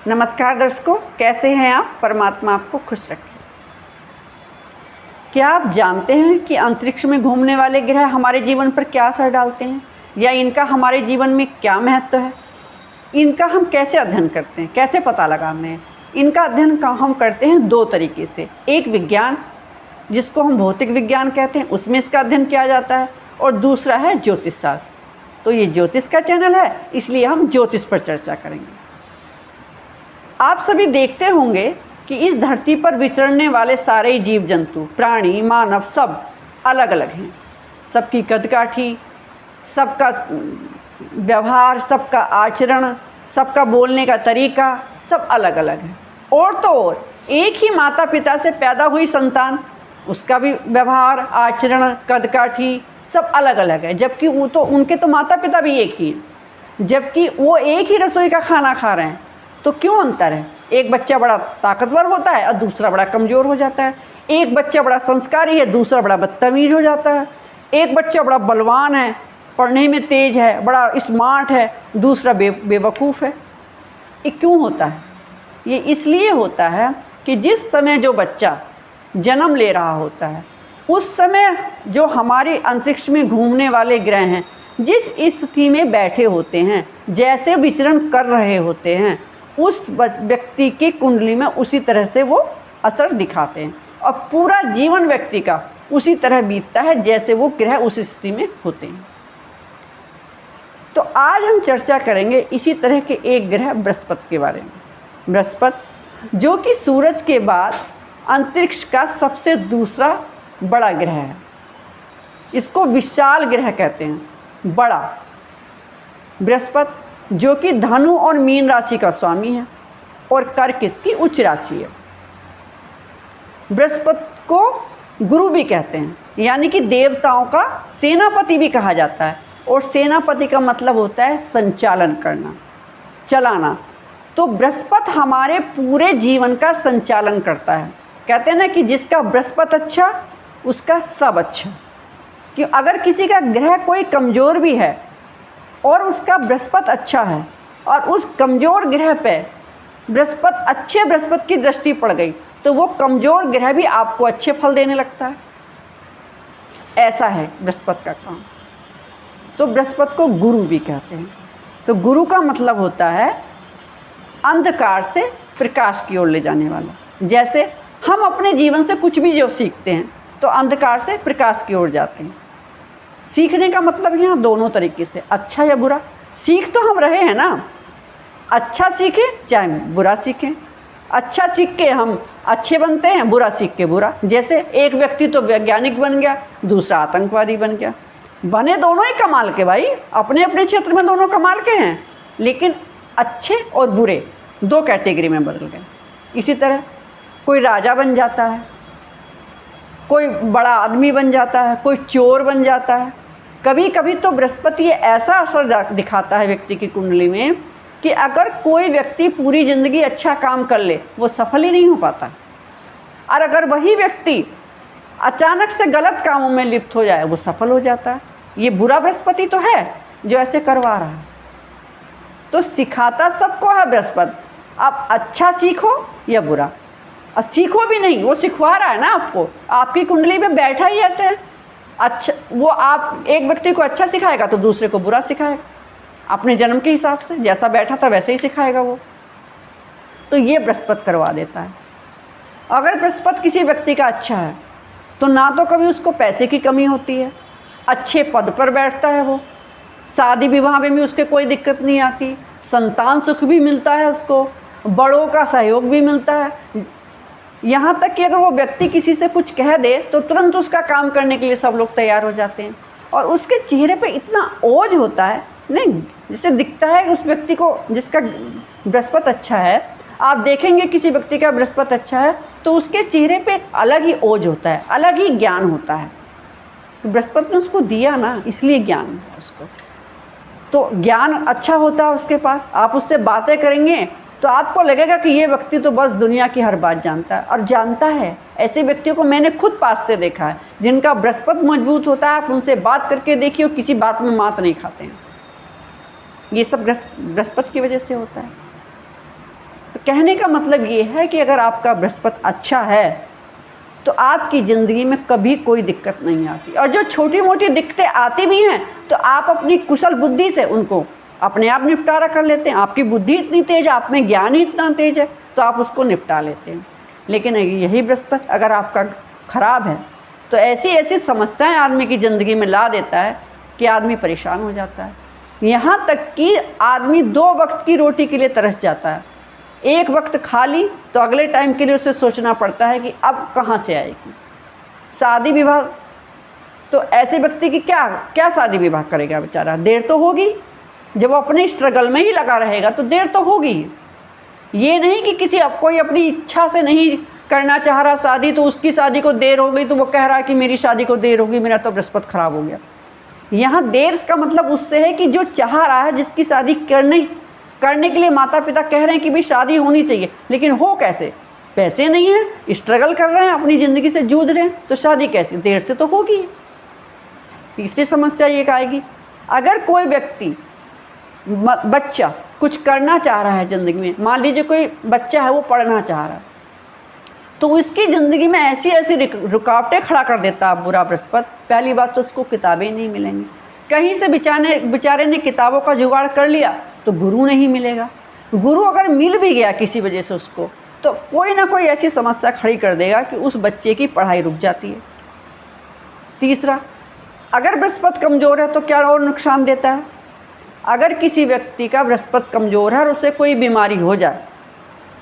नमस्कार दर्शकों, कैसे हैं आप। परमात्मा आपको खुश रखे। क्या आप जानते हैं कि अंतरिक्ष में घूमने वाले ग्रह हमारे जीवन पर क्या असर डालते हैं या इनका हमारे जीवन में क्या महत्व है। इनका हम कैसे अध्ययन करते हैं, कैसे पता लगाते हैं। इनका अध्ययन हम करते हैं दो तरीके से। एक विज्ञान, जिसको हम भौतिक विज्ञान कहते हैं, उसमें इसका अध्ययन किया जाता है, और दूसरा है ज्योतिष शास्त्र। तो ये ज्योतिष का चैनल है, इसलिए हम ज्योतिष पर चर्चा करेंगे। आप सभी देखते होंगे कि इस धरती पर विचरने वाले सारे जीव जंतु, प्राणी, मानव सब अलग अलग हैं। सबकी कदकाठी, सबका व्यवहार, सबका आचरण, सबका बोलने का तरीका सब अलग अलग है। और तो और एक ही माता पिता से पैदा हुई संतान, उसका भी व्यवहार, आचरण, कदकाठी सब अलग अलग है। जबकि वो तो उनके तो माता पिता भी एक ही हैं, जबकि वो एक ही रसोई का खाना खा रहे हैं। तो क्यों अंतर है? एक बच्चा बड़ा ताकतवर होता है और दूसरा बड़ा कमज़ोर हो जाता है। एक बच्चा बड़ा संस्कारी है, दूसरा बड़ा बदतमीज हो जाता है। एक बच्चा बड़ा बलवान है, पढ़ने में तेज़ है, बड़ा स्मार्ट है, दूसरा बेवकूफ़ है। ये क्यों होता है? ये इसलिए होता है कि जिस समय जो बच्चा जन्म ले रहा होता है, उस समय जो हमारे अंतरिक्ष में घूमने वाले ग्रह हैं, जिस स्थिति में बैठे होते हैं, जैसे विचरण कर रहे होते हैं, उस व्यक्ति की कुंडली में उसी तरह से वो असर दिखाते हैं। और पूरा जीवन व्यक्ति का उसी तरह बीतता है जैसे वो ग्रह उस स्थिति में होते हैं। तो आज हम चर्चा करेंगे इसी तरह के एक ग्रह बृहस्पति के बारे में। बृहस्पति जो कि सूरज के बाद अंतरिक्ष का सबसे दूसरा बड़ा ग्रह है। इसको विशाल ग्रह कहते हैं, बड़ा। बृहस्पति जो कि धनु और मीन राशि का स्वामी है और कर्क इसकी उच्च राशि है। बृहस्पति को गुरु भी कहते हैं, यानी कि देवताओं का सेनापति भी कहा जाता है। और सेनापति का मतलब होता है संचालन करना, चलाना। तो बृहस्पति हमारे पूरे जीवन का संचालन करता है। कहते हैं ना कि जिसका बृहस्पति अच्छा उसका सब अच्छा। कि अगर किसी का ग्रह कोई कमज़ोर भी है और उसका बृहस्पति अच्छा है और उस कमज़ोर ग्रह पे बृहस्पति अच्छे बृहस्पति की दृष्टि पड़ गई, तो वो कमज़ोर ग्रह भी आपको अच्छे फल देने लगता है। ऐसा है बृहस्पति का काम। तो बृहस्पति को गुरु भी कहते हैं। तो गुरु का मतलब होता है अंधकार से प्रकाश की ओर ले जाने वाला। जैसे हम अपने जीवन से कुछ भी जो सीखते हैं तो अंधकार से प्रकाश की ओर जाते हैं। सीखने का मतलब यहाँ दोनों तरीके से, अच्छा या बुरा। सीख तो हम रहे हैं ना, अच्छा सीखें चाहे बुरा सीखें। अच्छा सीख के हम अच्छे बनते हैं, बुरा सीख के बुरा। जैसे एक व्यक्ति तो वैज्ञानिक बन गया, दूसरा आतंकवादी बन गया। बने दोनों ही कमाल के भाई, अपने अपने क्षेत्र में दोनों कमाल के हैं, लेकिन अच्छे और बुरे दो कैटेगरी में बदल गए। इसी तरह कोई राजा बन जाता है, कोई बड़ा आदमी बन जाता है, कोई चोर बन जाता है। कभी कभी तो बृहस्पति ये ऐसा असर दिखाता है व्यक्ति की कुंडली में कि अगर कोई व्यक्ति पूरी ज़िंदगी अच्छा काम कर ले, वो सफल ही नहीं हो पाता। और अगर वही व्यक्ति अचानक से गलत कामों में लिप्त हो जाए, वो सफल हो जाता है। ये बुरा बृहस्पति तो है जो ऐसे करवा रहा है। तो सिखाता सबको है बृहस्पति। आप अच्छा सीखो या बुरा, और सीखो भी नहीं, वो सिखवा रहा है ना आपको। आपकी कुंडली में बैठा ही ऐसे है। अच्छा, वो आप एक व्यक्ति को अच्छा सिखाएगा तो दूसरे को बुरा सिखाएगा, अपने जन्म के हिसाब से। जैसा बैठा था वैसे ही सिखाएगा वो। तो ये बृहस्पति करवा देता है। अगर बृहस्पति किसी व्यक्ति का अच्छा है तो ना तो कभी उसको पैसे की कमी होती है, अच्छे पद पर बैठता है वो, शादी विवाह में भी उसके कोई दिक्कत नहीं आती, संतान सुख भी मिलता है उसको, बड़ों का सहयोग भी मिलता है। यहाँ तक कि अगर वो व्यक्ति किसी से कुछ कह दे तो तुरंत उसका काम करने के लिए सब लोग तैयार हो जाते हैं। और उसके चेहरे पे इतना ओज होता है, नहीं जिससे दिखता है उस व्यक्ति को जिसका बृहस्पति अच्छा है। आप देखेंगे किसी व्यक्ति का बृहस्पति अच्छा है तो उसके चेहरे पे एक अलग ही ओज होता है, अलग ही ज्ञान होता है। तो बृहस्पति ने उसको दिया ना, इसलिए ज्ञान है उसको। तो ज्ञान अच्छा होता है उसके पास। आप उससे बातें करेंगे तो आपको लगेगा कि ये व्यक्ति तो बस दुनिया की हर बात जानता है, और जानता है। ऐसे व्यक्तियों को मैंने खुद पास से देखा है, जिनका बृहस्पति मजबूत होता है। आप उनसे बात करके देखिए, वो किसी बात में मात नहीं खाते हैं। ये सब बृहस्पति की वजह से होता है। तो कहने का मतलब ये है कि अगर आपका बृहस्पति अच्छा है तो आपकी ज़िंदगी में कभी कोई दिक्कत नहीं आती, और जो छोटी मोटी दिक्कतें आती भी हैं तो आप अपनी कुशल बुद्धि से उनको अपने आप निपटारा कर लेते हैं। आपकी बुद्धि इतनी तेज़ है, आप में ज्ञान ही इतना तेज़ है, तो आप उसको निपटा लेते हैं। लेकिन यही बृहस्पति अगर आपका खराब है तो ऐसी ऐसी समस्याएं आदमी की ज़िंदगी में ला देता है कि आदमी परेशान हो जाता है। यहाँ तक कि आदमी 2 वक्त की रोटी के लिए तरस जाता है। एक वक्त खा ली तो अगले टाइम के लिए उसे सोचना पड़ता है कि अब कहाँ से आएगी। शादी विवाह तो ऐसे व्यक्ति की क्या शादी विवाह करेगा बेचारा, देर तो होगी। जब वो अपने स्ट्रगल में ही लगा रहेगा तो देर तो होगी। ये नहीं कि कोई अपनी इच्छा से नहीं करना चाह रहा शादी, तो उसकी शादी को देर हो गई तो वो कह रहा है कि मेरी शादी को देर होगी, मेरा तो बृहस्पति खराब हो गया। यहाँ देर का मतलब उससे है कि जो चाह रहा है, जिसकी शादी करने के लिए माता पिता कह रहे हैं कि भाई शादी होनी चाहिए, लेकिन हो कैसे, पैसे नहीं हैं, स्ट्रगल कर रहे हैं, अपनी ज़िंदगी से जूझ रहे हैं, तो शादी कैसे, देर से तो होगी। तीसरी समस्या ये आएगी, अगर कोई व्यक्ति बच्चा कुछ करना चाह रहा है ज़िंदगी में, मान लीजिए कोई बच्चा है वो पढ़ना चाह रहा है, तो उसकी ज़िंदगी में ऐसी ऐसी रुकावटें खड़ा कर देता है बुरा बृहस्पति। पहली बात तो उसको किताबें नहीं मिलेंगी, कहीं से बेचारे ने किताबों का जुगाड़ कर लिया तो गुरु नहीं मिलेगा। गुरु अगर मिल भी गया किसी वजह से उसको, तो कोई ना कोई ऐसी समस्या खड़ी कर देगा कि उस बच्चे की पढ़ाई रुक जाती है। तीसरा, अगर बृहस्पति कमज़ोर है तो क्या और नुकसान देता है। अगर किसी व्यक्ति का बृहस्पति कमज़ोर है और उसे कोई बीमारी हो जाए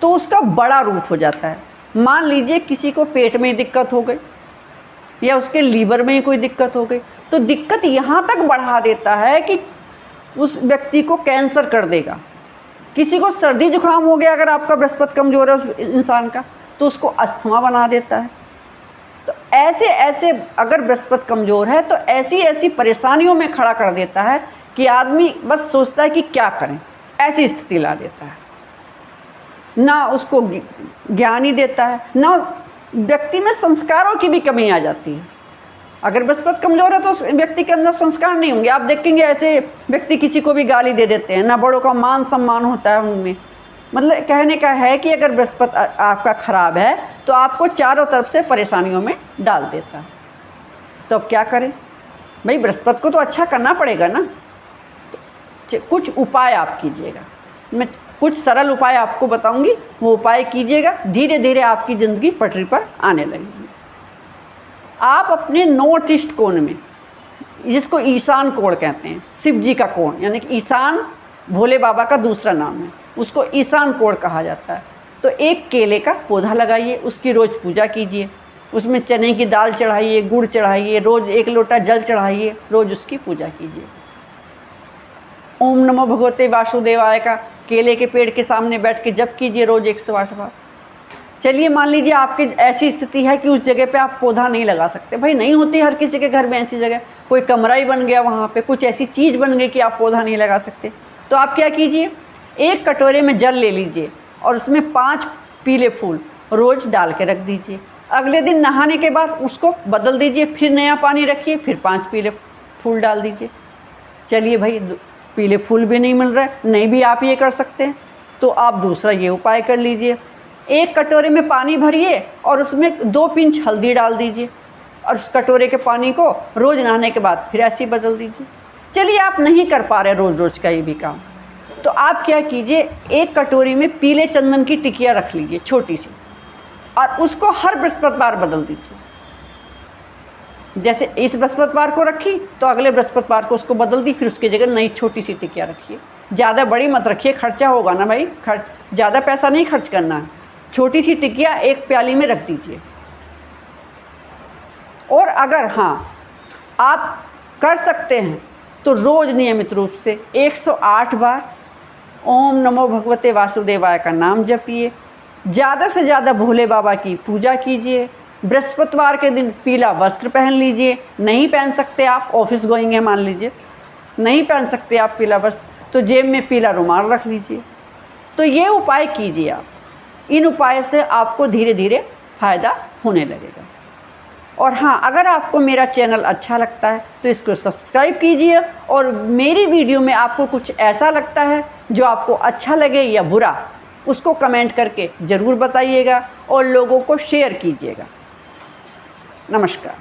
तो उसका बड़ा रूप हो जाता है। मान लीजिए किसी को पेट में दिक्कत हो गई या उसके लीवर में कोई दिक्कत हो गई, तो दिक्कत यहाँ तक बढ़ा देता है कि उस व्यक्ति को कैंसर कर देगा। किसी को सर्दी जुकाम हो गया, अगर आपका बृहस्पति कमज़ोर है उस इंसान का, तो उसको अस्थमा बना देता है। तो ऐसे ऐसे अगर बृहस्पति कमज़ोर है तो ऐसी ऐसी परेशानियों में खड़ा कर देता है कि आदमी बस सोचता है कि क्या करें, ऐसी स्थिति ला देता है। ना उसको ज्ञान ही देता है, ना व्यक्ति में संस्कारों की भी कमी आ जाती है। अगर बृहस्पति कमज़ोर है तो उस व्यक्ति के अंदर संस्कार नहीं होंगे। आप देखेंगे ऐसे व्यक्ति किसी को भी गाली दे देते हैं, ना बड़ों का मान सम्मान होता है उनमें। मतलब कहने का है कि अगर बृहस्पति आपका ख़राब है तो आपको चारों तरफ से परेशानियों में डाल देता है। तो अब क्या करें भाई, बृहस्पति को तो अच्छा करना पड़ेगा ना। तो कुछ उपाय आप कीजिएगा, मैं कुछ सरल उपाय आपको बताऊंगी, वो उपाय कीजिएगा, धीरे धीरे आपकी ज़िंदगी पटरी पर आने लगेगी। आप अपने नॉर्थ ईस्ट कोण में, जिसको ईशान कोण कहते हैं, शिव जी का कोण, यानी कि ईशान भोले बाबा का दूसरा नाम है, उसको ईशान कोण कहा जाता है। तो एक केले का पौधा लगाइए, उसकी रोज़ पूजा कीजिए, उसमें चने की दाल चढ़ाइए, गुड़ चढ़ाइए, रोज़ 1 लोटा जल चढ़ाइए, रोज़ उसकी पूजा कीजिए। ओम नमो भगवते वासुदेवाय का केले के पेड़ के सामने बैठ के जप कीजिए रोज़ 108 बार। चलिए मान लीजिए आपकी ऐसी स्थिति है कि उस जगह पे आप पौधा नहीं लगा सकते, भाई नहीं होती हर किसी के घर में ऐसी जगह, कोई कमरा ही बन गया, वहाँ पे कुछ ऐसी चीज़ बन गई कि आप पौधा नहीं लगा सकते, तो आप क्या कीजिए, 1 कटोरे में जल ले लीजिए और उसमें 5 पीले फूल रोज़ डाल के रख दीजिए। अगले दिन नहाने के बाद उसको बदल दीजिए, फिर नया पानी रखिए, फिर 5 पीले फूल डाल दीजिए। चलिए भाई, पीले फूल भी नहीं मिल रहे, नहीं भी आप ये कर सकते हैं तो आप दूसरा ये उपाय कर लीजिए। 1 कटोरे में पानी भरिए और उसमें 2 पिंच हल्दी डाल दीजिए और उस कटोरे के पानी को रोज़ नहाने के बाद फिर ऐसे ही बदल दीजिए। चलिए आप नहीं कर पा रहे रोज़ रोज़ का ये भी काम, तो आप क्या कीजिए, 1 कटोरी में पीले चंदन की टिकिया रख लीजिए छोटी सी, और उसको हर बृहस्पतिवार बदल दीजिए। जैसे इस बृहस्पतिवार को रखी तो अगले बृहस्पतिवार को उसको बदल दी, फिर उसकी जगह नई छोटी सी टिकिया रखिए। ज़्यादा बड़ी मत रखिए, खर्चा होगा ना भाई, ज़्यादा पैसा नहीं खर्च करना है। छोटी सी टिकिया 1 प्याली में रख दीजिए। और अगर हाँ आप कर सकते हैं तो रोज़ नियमित रूप से 108 बार ओम नमो भगवते वासुदेवाय का नाम जपिए। ज़्यादा से ज़्यादा भोले बाबा की पूजा कीजिए। बृहस्पतिवार के दिन पीला वस्त्र पहन लीजिए। नहीं पहन सकते आप, ऑफिस गोइंग है मान लीजिए, नहीं पहन सकते आप पीला वस्त्र, तो जेब में पीला रुमाल रख लीजिए। तो ये उपाय कीजिए आप, इन उपाय से आपको धीरे धीरे फ़ायदा होने लगेगा। और हाँ, अगर आपको मेरा चैनल अच्छा लगता है तो इसको सब्सक्राइब कीजिए, और मेरी वीडियो में आपको कुछ ऐसा लगता है जो आपको अच्छा लगे या बुरा, उसको कमेंट करके ज़रूर बताइएगा और लोगों को शेयर कीजिएगा। नमस्कार।